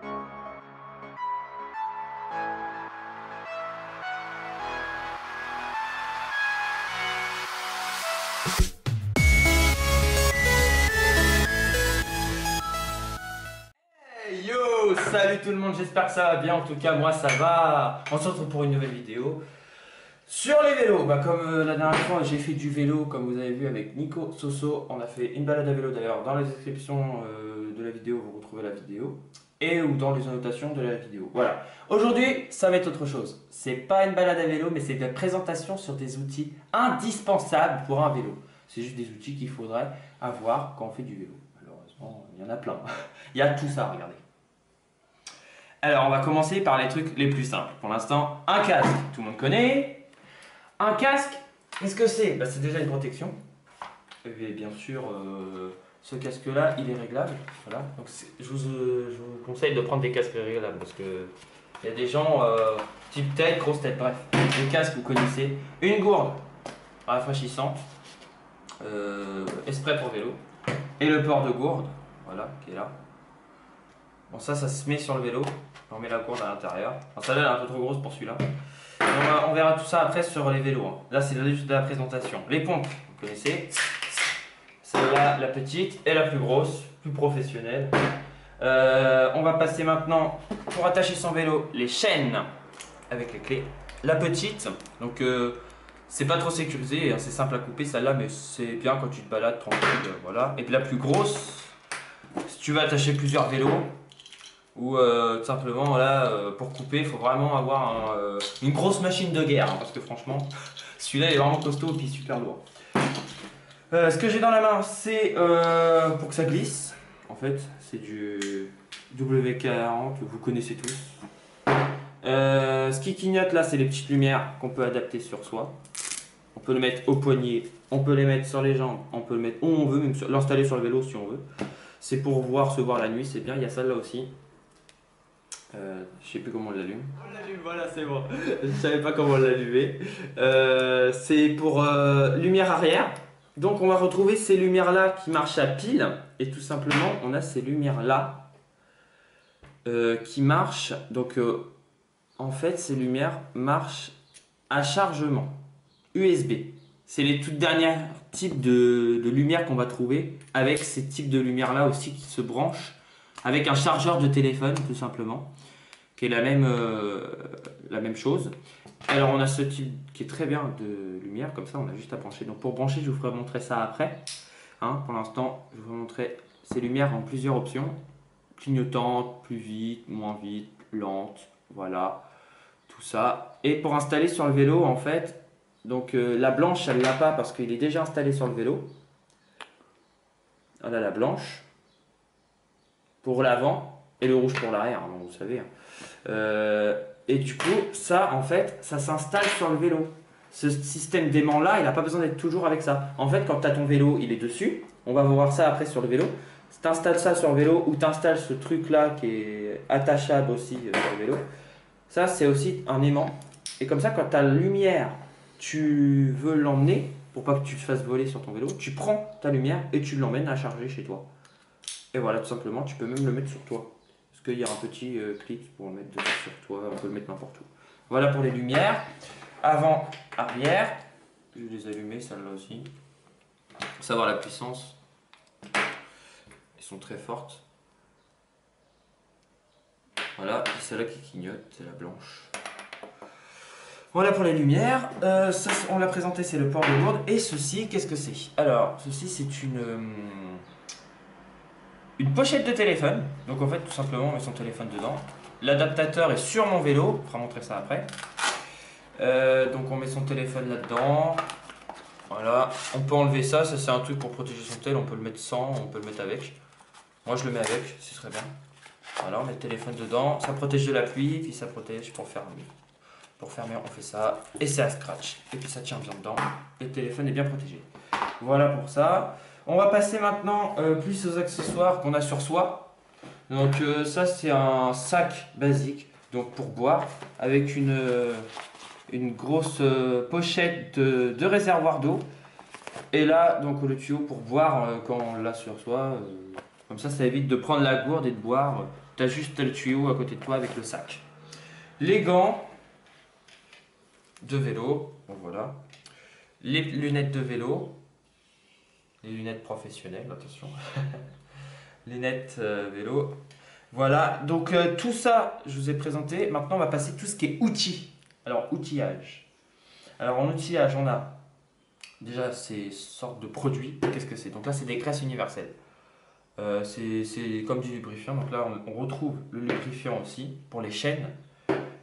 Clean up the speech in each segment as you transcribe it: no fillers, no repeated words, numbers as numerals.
Hey yo, salut tout le monde, j'espère que ça va bien, en tout cas moi ça va. On se retrouve pour une nouvelle vidéo sur les vélos. Comme la dernière fois j'ai fait du vélo, comme vous avez vu avec Nico Soso, on a fait une balade à vélo. D'ailleurs dans la description de la vidéo vous retrouvez la vidéo et ou dans les annotations de la vidéo. Voilà, aujourd'hui ça va être autre chose. C'est pas une balade à vélo mais c'est une présentation sur des outils indispensables pour un vélo. C'est juste des outils qu'il faudrait avoir quand on fait du vélo. Malheureusement il y en a plein. Il y a tout ça, regardez. Alors, on va commencer par les trucs les plus simples. Pour l'instant, un casque, tout le monde connaît. Un casque, qu'est-ce que c'est? C'est déjà une protection. Et bien sûr, ce casque-là, il est réglable. Voilà. Donc, je vous conseille de prendre des casques réglables parce que il y a des gens, type tête, grosse tête, bref. Les casques, vous connaissez. Une gourde rafraîchissante, exprès pour vélo. Et le port de gourde, voilà, qui est là. Bon, ça se met sur le vélo. On met la gourde à l'intérieur. Celle-là, elle est un peu trop grosse pour celui-là. On verra tout ça après sur les vélos. Là, c'est juste de la présentation. Les pompes, vous connaissez. Celle-là, la petite et la plus grosse, plus professionnelle. On va passer maintenant, pour attacher son vélo, les chaînes avec les clés. La petite, donc c'est pas trop sécurisé, hein, c'est simple à couper celle-là, mais c'est bien quand tu te balades tranquille. Voilà. Et puis la plus grosse, si tu veux attacher plusieurs vélos, ou tout simplement là pour couper il faut vraiment avoir une grosse machine de guerre hein, parce que franchement celui-là est vraiment costaud et puis super lourd. Ce que j'ai dans la main c'est pour que ça glisse, en fait c'est du WK-40 que vous connaissez tous. Ce qui clignote là c'est les petites lumières qu'on peut adapter sur soi. On peut le mettre au poignet, on peut les mettre sur les jambes, on peut le mettre où on veut, même l'installer sur le vélo si on veut. C'est pour se voir la nuit, c'est bien. Il y a celle-là aussi. Je sais plus comment on l'allume. On l'allume, voilà, c'est bon. Je savais pas comment l'allumer. C'est pour lumière arrière. Donc on va retrouver ces lumières-là qui marchent à pile. Et tout simplement, on a ces lumières-là qui marchent. Donc en fait, ces lumières marchent à chargement USB. C'est les toutes dernières types de lumières qu'on va trouver avec ces types de lumières-là aussi qui se branchent avec un chargeur de téléphone tout simplement, qui est la même chose. Alors on a ce type qui est très bien de lumière, comme ça on a juste à brancher. Donc pour brancher je vous ferai montrer ça après. Hein, pour l'instant je vais vous montrer ces lumières en plusieurs options. Clignotantes, plus vite, moins vite, lente, voilà, tout ça. Et pour installer sur le vélo en fait, donc la blanche elle l'a pas parce qu'il est déjà installé sur le vélo. Voilà la blanche pour l'avant et le rouge pour l'arrière, vous savez. Et du coup, ça, en fait, ça s'installe sur le vélo. Ce système d'aimant là, il n'a pas besoin d'être toujours avec ça. En fait, quand tu as ton vélo, il est dessus. On va voir ça après sur le vélo. Tu installes ça sur le vélo ou tu installes ce truc là qui est attachable aussi sur le vélo. Ça, c'est aussi un aimant. Et comme ça, quand tu as la lumière, tu veux l'emmener pour pas que tu te fasses voler sur ton vélo. Tu prends ta lumière et tu l'emmènes à charger chez toi. Et voilà, tout simplement, tu peux même le mettre sur toi. Parce qu'il y a un petit clip pour le mettre sur toi, on peut le mettre n'importe où. Voilà pour les lumières. Avant, arrière. Je vais les allumer, celles-là aussi. Pour savoir la puissance. Elles sont très fortes. Voilà, et celle-là qui clignote, c'est la blanche. Voilà pour les lumières. Ça, on l'a présenté, c'est le port de gourde. Et ceci, qu'est-ce que c'est? Alors, ceci, c'est une pochette de téléphone. Donc en fait tout simplement on met son téléphone dedans. L'adaptateur est sur mon vélo, on fera montrer ça après. Donc on met son téléphone là-dedans. Voilà, on peut enlever ça, ça c'est un truc pour protéger son tel, on peut le mettre sans, on peut le mettre avec. Moi je le mets avec, c'est très bien. Voilà, on met le téléphone dedans, ça protège de la pluie, puis ça protège pour fermer. Pour fermer on fait ça, et c'est à scratch. Et puis ça tient bien dedans, et le téléphone est bien protégé. Voilà pour ça. On va passer maintenant plus aux accessoires qu'on a sur soi. Donc ça c'est un sac basique donc pour boire avec une grosse pochette de réservoir d'eau. Et là donc le tuyau pour boire quand on l'a sur soi. Comme ça évite de prendre la gourde et de boire. Tu as juste le tuyau à côté de toi avec le sac. Les gants de vélo, bon, voilà. Les lunettes de vélo, les lunettes professionnelles, attention. Lunettes vélo. Voilà, donc tout ça, je vous ai présenté. Maintenant, on va passer tout ce qui est outils. Alors, outillage. Alors, en outillage, on a déjà ces sortes de produits. Qu'est-ce que c'est? Donc là, c'est des graisses universelles. C'est comme du lubrifiant. Donc là, on retrouve le lubrifiant aussi pour les chaînes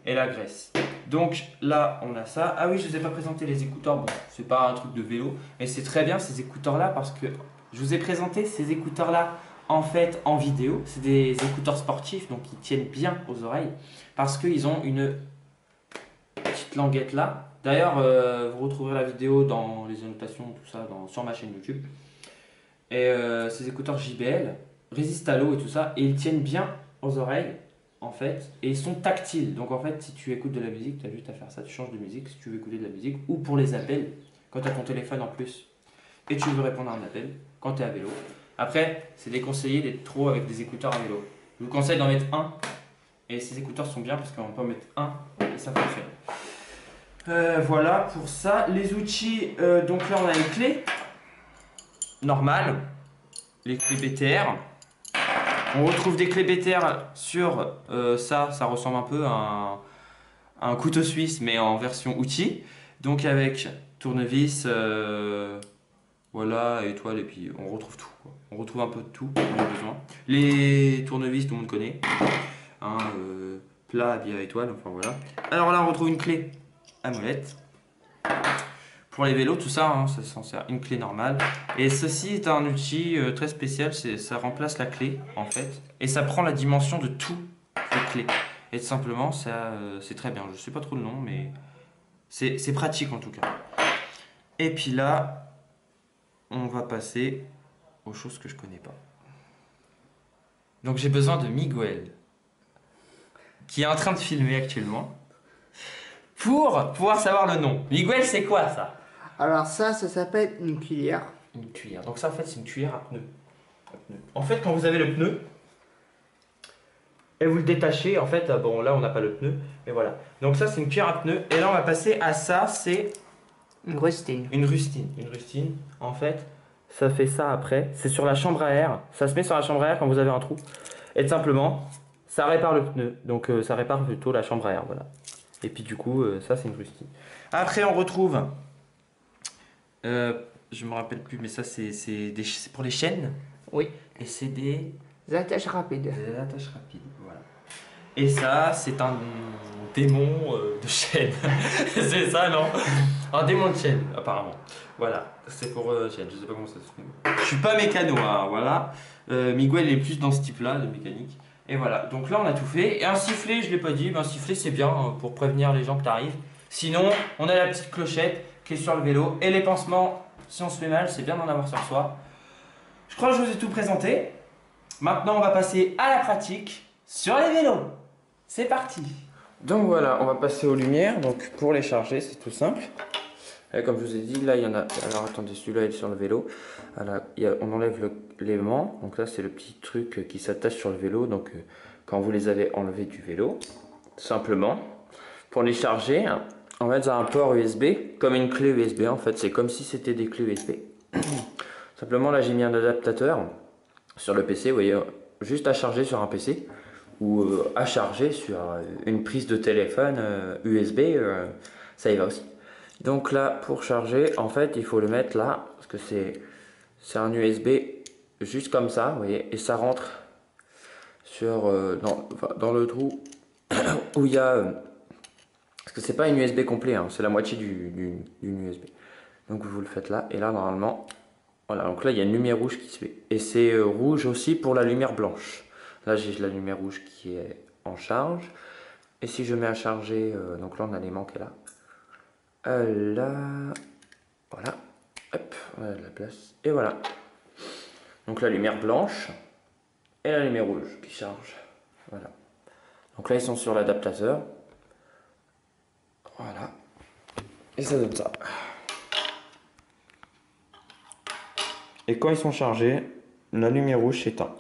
et la graisse. Donc là, on a ça. Ah oui, je ne vous ai pas présenté les écouteurs. Bon, c'est pas un truc de vélo, mais c'est très bien ces écouteurs-là parce que je vous ai présenté ces écouteurs-là en fait en vidéo. C'est des écouteurs sportifs, donc ils tiennent bien aux oreilles parce qu'ils ont une petite languette là. D'ailleurs, vous retrouverez la vidéo dans les annotations, tout ça, sur ma chaîne YouTube. Et ces écouteurs JBL résistent à l'eau et tout ça, et ils tiennent bien aux oreilles en fait, et ils sont tactiles. Donc en fait, si tu écoutes de la musique, tu as juste à faire ça, tu changes de musique si tu veux écouter de la musique, ou pour les appels, quand tu as ton téléphone en plus et tu veux répondre à un appel quand tu es à vélo. Après, c'est déconseillé d'être trop avec des écouteurs à vélo. Je vous conseille d'en mettre un, et ces écouteurs sont bien parce qu'on peut en mettre un et ça fonctionne. Voilà pour ça. Les outils, donc là on a les clés normales, les clés BTR. On retrouve des clés BTR sur ça ressemble un peu à un couteau suisse mais en version outil. Donc avec tournevis, voilà, étoile, et puis on retrouve tout, quoi. On retrouve un peu de tout, on a besoin. Les tournevis, tout le monde connaît. Hein, plat, bière, étoile, enfin voilà. Alors là on retrouve une clé à molette. Pour les vélos, tout ça, hein, ça s'en sert une clé normale. Et ceci est un outil très spécial, ça remplace la clé en fait. Et ça prend la dimension de toutes les clés. Et tout simplement, c'est très bien. Je ne sais pas trop le nom, mais c'est pratique en tout cas. Et puis là, on va passer aux choses que je connais pas. Donc j'ai besoin de Miguel, qui est en train de filmer actuellement, pour pouvoir savoir le nom. Miguel, c'est quoi ça? Alors ça s'appelle une cuillère. Une cuillère. Donc ça, en fait, c'est une cuillère à pneu. En fait, quand vous avez le pneu, et vous le détachez, en fait, bon, là, on n'a pas le pneu, mais voilà. Donc ça, c'est une cuillère à pneu. Et là, on va passer à ça, c'est... Une rustine. Une rustine. Une rustine, en fait, ça fait ça après. C'est sur la chambre à air. Ça se met sur la chambre à air quand vous avez un trou. Et tout simplement, ça répare le pneu. Donc ça répare plutôt la chambre à air, voilà. Et puis du coup, ça, c'est une rustine. Après, on retrouve... je me rappelle plus, mais ça c'est pour les chaînes. Oui. Et c'est des attaches rapides. Des attaches rapides, voilà. Et ça, c'est un démon de chaîne. C'est ça, non? Un démon de chaîne, apparemment. Voilà, c'est pour chaîne, je sais pas comment ça se fait. Je suis pas mécano, hein, voilà. Miguel est plus dans ce type-là de mécanique. Et voilà, donc là on a tout fait. Et un sifflet, je l'ai pas dit, mais un sifflet c'est bien pour prévenir les gens que t'arrives. Sinon, on a la petite clochette qui est sur le vélo. Et les pansements, si on se fait mal, c'est bien d'en avoir sur soi. Je crois que je vous ai tout présenté. Maintenant, on va passer à la pratique sur les vélos. C'est parti. Donc voilà, on va passer aux lumières. Donc pour les charger, c'est tout simple. Et comme je vous ai dit, là il y en a. Alors attendez, celui-là est sur le vélo. Alors, on enlève l'aimant. Donc là, c'est le petit truc qui s'attache sur le vélo. Donc quand vous les avez enlevés du vélo, simplement, pour les charger, on va mettre un port USB, comme une clé USB en fait. C'est comme si c'était des clés USB. Simplement, là j'ai mis un adaptateur sur le PC, vous voyez, juste à charger sur un PC ou à charger sur une prise de téléphone USB, ça y va aussi. Donc là, pour charger, en fait, il faut le mettre là, parce que c'est un USB juste comme ça, vous voyez, et ça rentre sur, dans le trou où il y a... parce que c'est pas une USB complet, hein, c'est la moitié d'une USB. Donc vous le faites là, et là, normalement... Voilà, donc là il y a une lumière rouge qui se fait. Et c'est rouge aussi pour la lumière blanche. Là j'ai la lumière rouge qui est en charge. Et si je mets à charger, donc là on a l'aimant qui est là. Là, voilà. Hop, on a de la place. Et voilà. Donc la lumière blanche et la lumière rouge qui charge. Voilà. Donc là ils sont sur l'adaptateur. Voilà. Et ça donne ça. Et quand ils sont chargés, la lumière rouge s'éteint.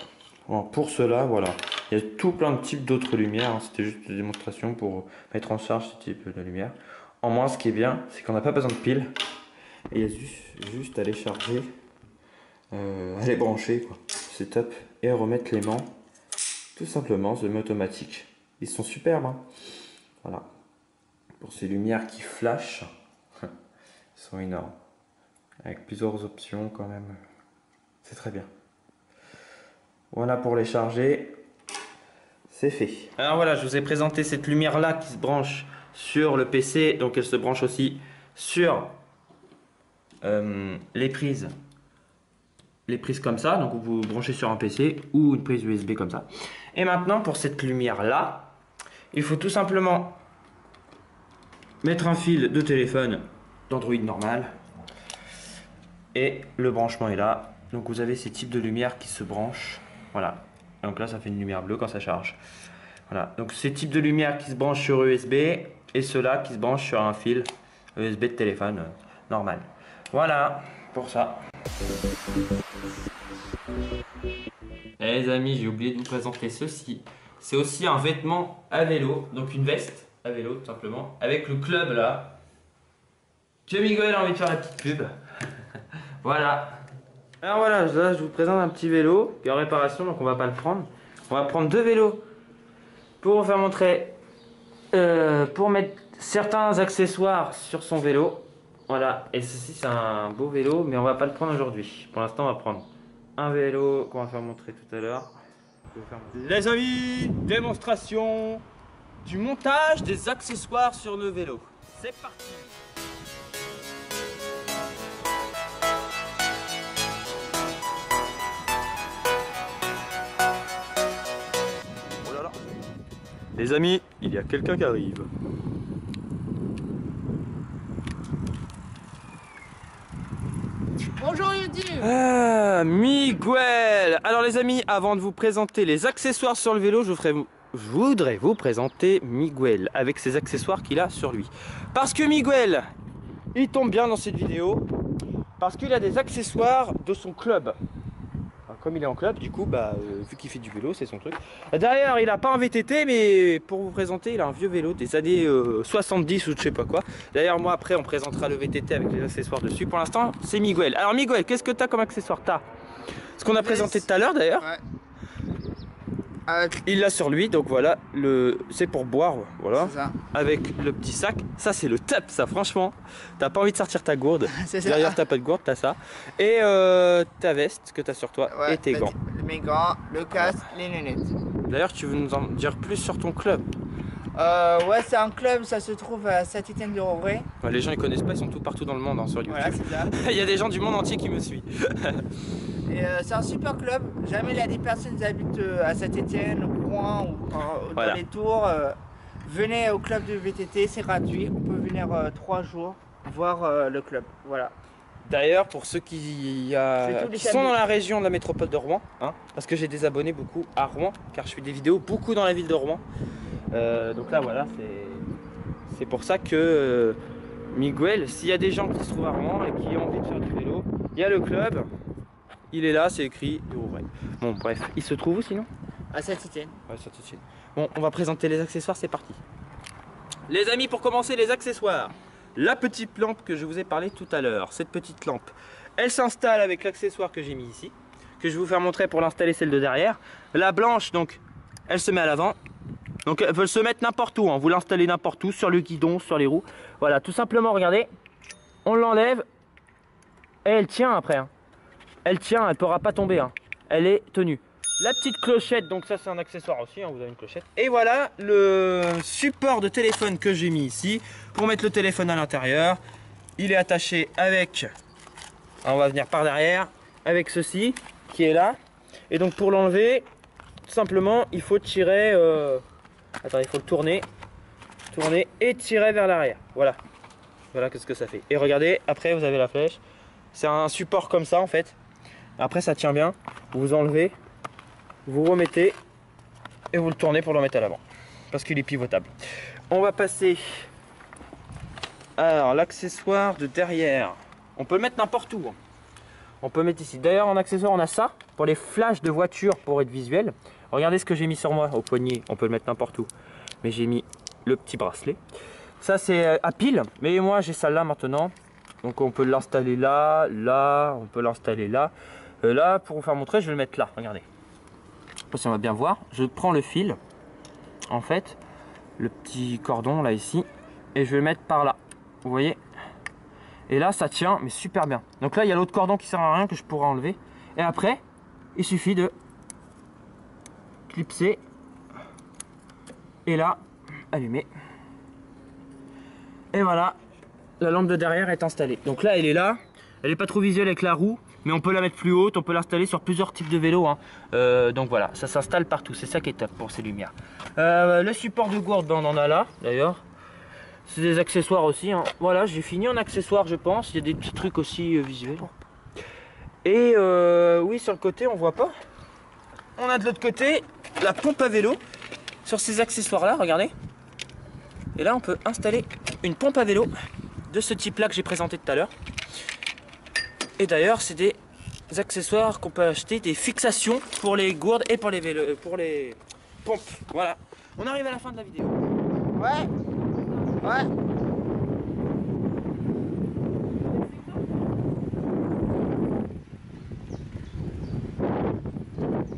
Bon, pour cela, voilà. Il y a tout plein de types d'autres lumières, hein. C'était juste une démonstration pour mettre en charge ce type de lumière. En moins, ce qui est bien, c'est qu'on n'a pas besoin de piles. Et il y a juste à les charger, à les brancher, quoi. C'est top. Et à remettre l'aimant, tout simplement, semi-automatique. Ils sont superbes, hein. Voilà. Pour ces lumières qui flashent, ils sont énormes. Avec plusieurs options quand même. C'est très bien. Voilà pour les charger. C'est fait. Alors voilà, je vous ai présenté cette lumière là qui se branche sur le PC. Donc elle se branche aussi sur les prises comme ça. Donc vous branchez sur un PC ou une prise USB comme ça. Et maintenant pour cette lumière là, il faut tout simplement mettre un fil de téléphone d'Android normal. Et le branchement est là. Donc vous avez ces types de lumière qui se branchent. Voilà. Donc là ça fait une lumière bleue quand ça charge. Voilà. Donc ces types de lumière qui se branchent sur USB et ceux-là qui se branchent sur un fil USB de téléphone normal. Voilà pour ça. Et les amis, j'ai oublié de vous présenter ceci. C'est aussi un vêtement à vélo, donc une veste à vélo tout simplement, avec le club là. Que Miguel a envie de faire la petite pub. Voilà. Alors voilà, là je vous présente un petit vélo qui est en réparation, donc on va pas le prendre. On va prendre deux vélos pour vous faire montrer, pour mettre certains accessoires sur son vélo. Voilà, et ceci c'est un beau vélo, mais on va pas le prendre aujourd'hui. Pour l'instant on va prendre un vélo qu'on va faire montrer tout à l'heure. Les amis, démonstration du montage des accessoires sur nos vélos. C'est parti. Les amis, il y a quelqu'un qui arrive. Bonjour YouTube. Ah, Miguel. Alors les amis, avant de vous présenter les accessoires sur le vélo, je voudrais vous présenter Miguel avec ses accessoires qu'il a sur lui. Parce que Miguel, il tombe bien dans cette vidéo, parce qu'il a des accessoires de son club. Comme il est en club, du coup, vu qu'il fait du vélo, c'est son truc. D'ailleurs, il a pas un VTT, mais pour vous présenter, il a un vieux vélo des années 70 ou je sais pas quoi. D'ailleurs, moi, après, on présentera le VTT avec les accessoires dessus. Pour l'instant, c'est Miguel. Alors, Miguel, qu'est-ce que tu as comme accessoire? T'as ce qu'on a présenté tout à l'heure, d'ailleurs. Ouais. Il l'a sur lui, donc voilà, c'est pour boire, voilà. C'est ça. Avec le petit sac, ça c'est le top, ça franchement. T'as pas envie de sortir ta gourde. C'est ça. Derrière t'as pas de gourde, t'as ça. Et ta veste que t'as sur toi Ouais, et tes gants. Mes gants, le casque, les lunettes. D'ailleurs, tu veux nous en dire plus sur ton club? Ouais, c'est un club, ça se trouve à Saint-Étienne-du-Rouvray. Ouais, les gens ils connaissent pas, ils sont tout partout dans le monde, hein, sur YouTube. Voilà, c'est ça. Il y a des gens du monde entier qui me suivent. Et c'est un super club. Jamais il y a des personnes qui habitent à Saint-Étienne, au Rouen ou Voilà. dans les tours. Venez au club de VTT, c'est gratuit. On peut venir 3 jours voir le club. Voilà. D'ailleurs, pour ceux qui sont dans la région de la métropole de Rouen, hein, parce que j'ai des abonnés beaucoup à Rouen, car je fais des vidéos beaucoup dans la ville de Rouen. Donc là, voilà, c'est pour ça que Miguel, s'il y a des gens qui se trouvent à Rouen et qui ont envie de faire du vélo, il y a le club, il est là, c'est écrit Rouvray. Bon, bref, il se trouve où sinon? À Saint-Étienne. Ouais, Saint-Étienne. Bon, on va présenter les accessoires, c'est parti. Les amis, pour commencer, les accessoires. La petite lampe que je vous ai parlé tout à l'heure, cette petite lampe, elle s'installe avec l'accessoire que j'ai mis ici, que je vais vous faire montrer pour l'installer celle de derrière. La blanche, donc, elle se met à l'avant. Donc, elle peut se mettre n'importe où, hein. Vous l'installez n'importe où, sur le guidon, sur les roues. Voilà, tout simplement, regardez, on l'enlève et elle tient après. Hein. Elle tient, elle ne pourra pas tomber. Hein. Elle est tenue. La petite clochette, donc ça c'est un accessoire aussi, hein, vous avez une clochette. Et voilà le support de téléphone que j'ai mis ici pour mettre le téléphone à l'intérieur. Il est attaché avec, on va venir par derrière, avec ceci qui est là. Et donc pour l'enlever, tout simplement il faut tirer, attends, il faut le tourner et tirer vers l'arrière. Voilà, voilà qu'est-ce que ça fait. Et regardez, après vous avez la flèche. C'est un support comme ça en fait. Après ça tient bien, vous enlevez. Vous remettez et vous le tournez pour le remettre à l'avant parce qu'il est pivotable. On va passer alors l'accessoire de derrière. On peut le mettre n'importe où. On peut mettre ici. D'ailleurs en accessoire on a ça pour les flashs de voiture pour être visuel. Regardez ce que j'ai mis sur moi au poignet, on peut le mettre n'importe où. Mais j'ai mis le petit bracelet. Ça c'est à pile, mais moi j'ai ça là maintenant. Donc on peut l'installer là, là, on peut l'installer là. Là, pour vous faire montrer, je vais le mettre là, regardez. Je sais pas si on va bien voir. Je prends le fil, en fait, le petit cordon là ici, et je vais le mettre par là. Vous voyez? Et là ça tient, mais super bien. Donc là il y a l'autre cordon qui sert à rien que je pourrais enlever. Et après, il suffit de clipser. Et là, allumer. Et voilà, la lampe de derrière est installée. Donc là elle est là, elle n'est pas trop visuelle avec la roue, mais on peut la mettre plus haute, on peut l'installer sur plusieurs types de vélos. Hein. Donc voilà, ça s'installe partout, c'est ça qui est top pour ces lumières. Le support de gourde, ben, on en a là d'ailleurs. C'est des accessoires aussi. Hein. Voilà, j'ai fini en accessoires je pense, il y a des petits trucs aussi visuels. Et oui, sur le côté on voit pas. On a de l'autre côté la pompe à vélo sur ces accessoires là, regardez. Et là on peut installer une pompe à vélo de ce type là que j'ai présenté tout à l'heure. Et d'ailleurs c'est des accessoires qu'on peut acheter, des fixations pour les gourdes et pour les vélos, pour les pompes. Voilà, on arrive à la fin de la vidéo. Ouais. Ouais.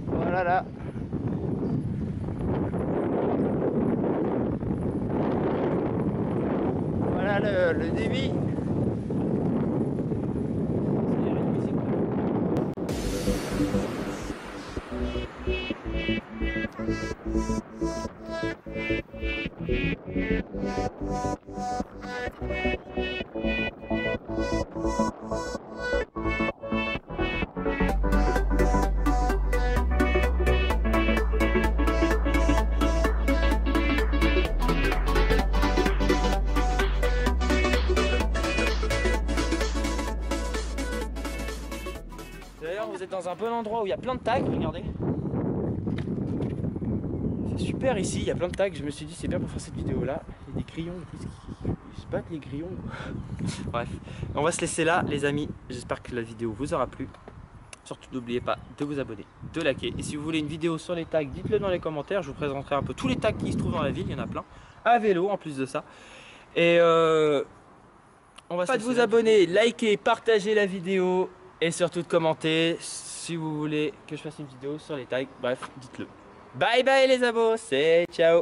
Voilà là. Voilà le débit. D'ailleurs vous êtes dans un bon endroit où il y a plein de tags, regardez. C'est super ici, il y a plein de tags, je me suis dit c'est bien pour faire cette vidéo là. Il y a des grillons, ils se battent les grillons. Bref, on va se laisser là les amis, j'espère que la vidéo vous aura plu. Surtout n'oubliez pas de vous abonner, de liker. Et si vous voulez une vidéo sur les tags, dites-le dans les commentaires, je vous présenterai un peu tous les tags qui se trouvent dans la ville, il y en a plein. À vélo en plus de ça. Et on va pas de vous abonner, liker, partager la vidéo. Et surtout de commenter si vous voulez que je fasse une vidéo sur les tags. Bref, dites-le. Bye bye les abos, c'est ciao.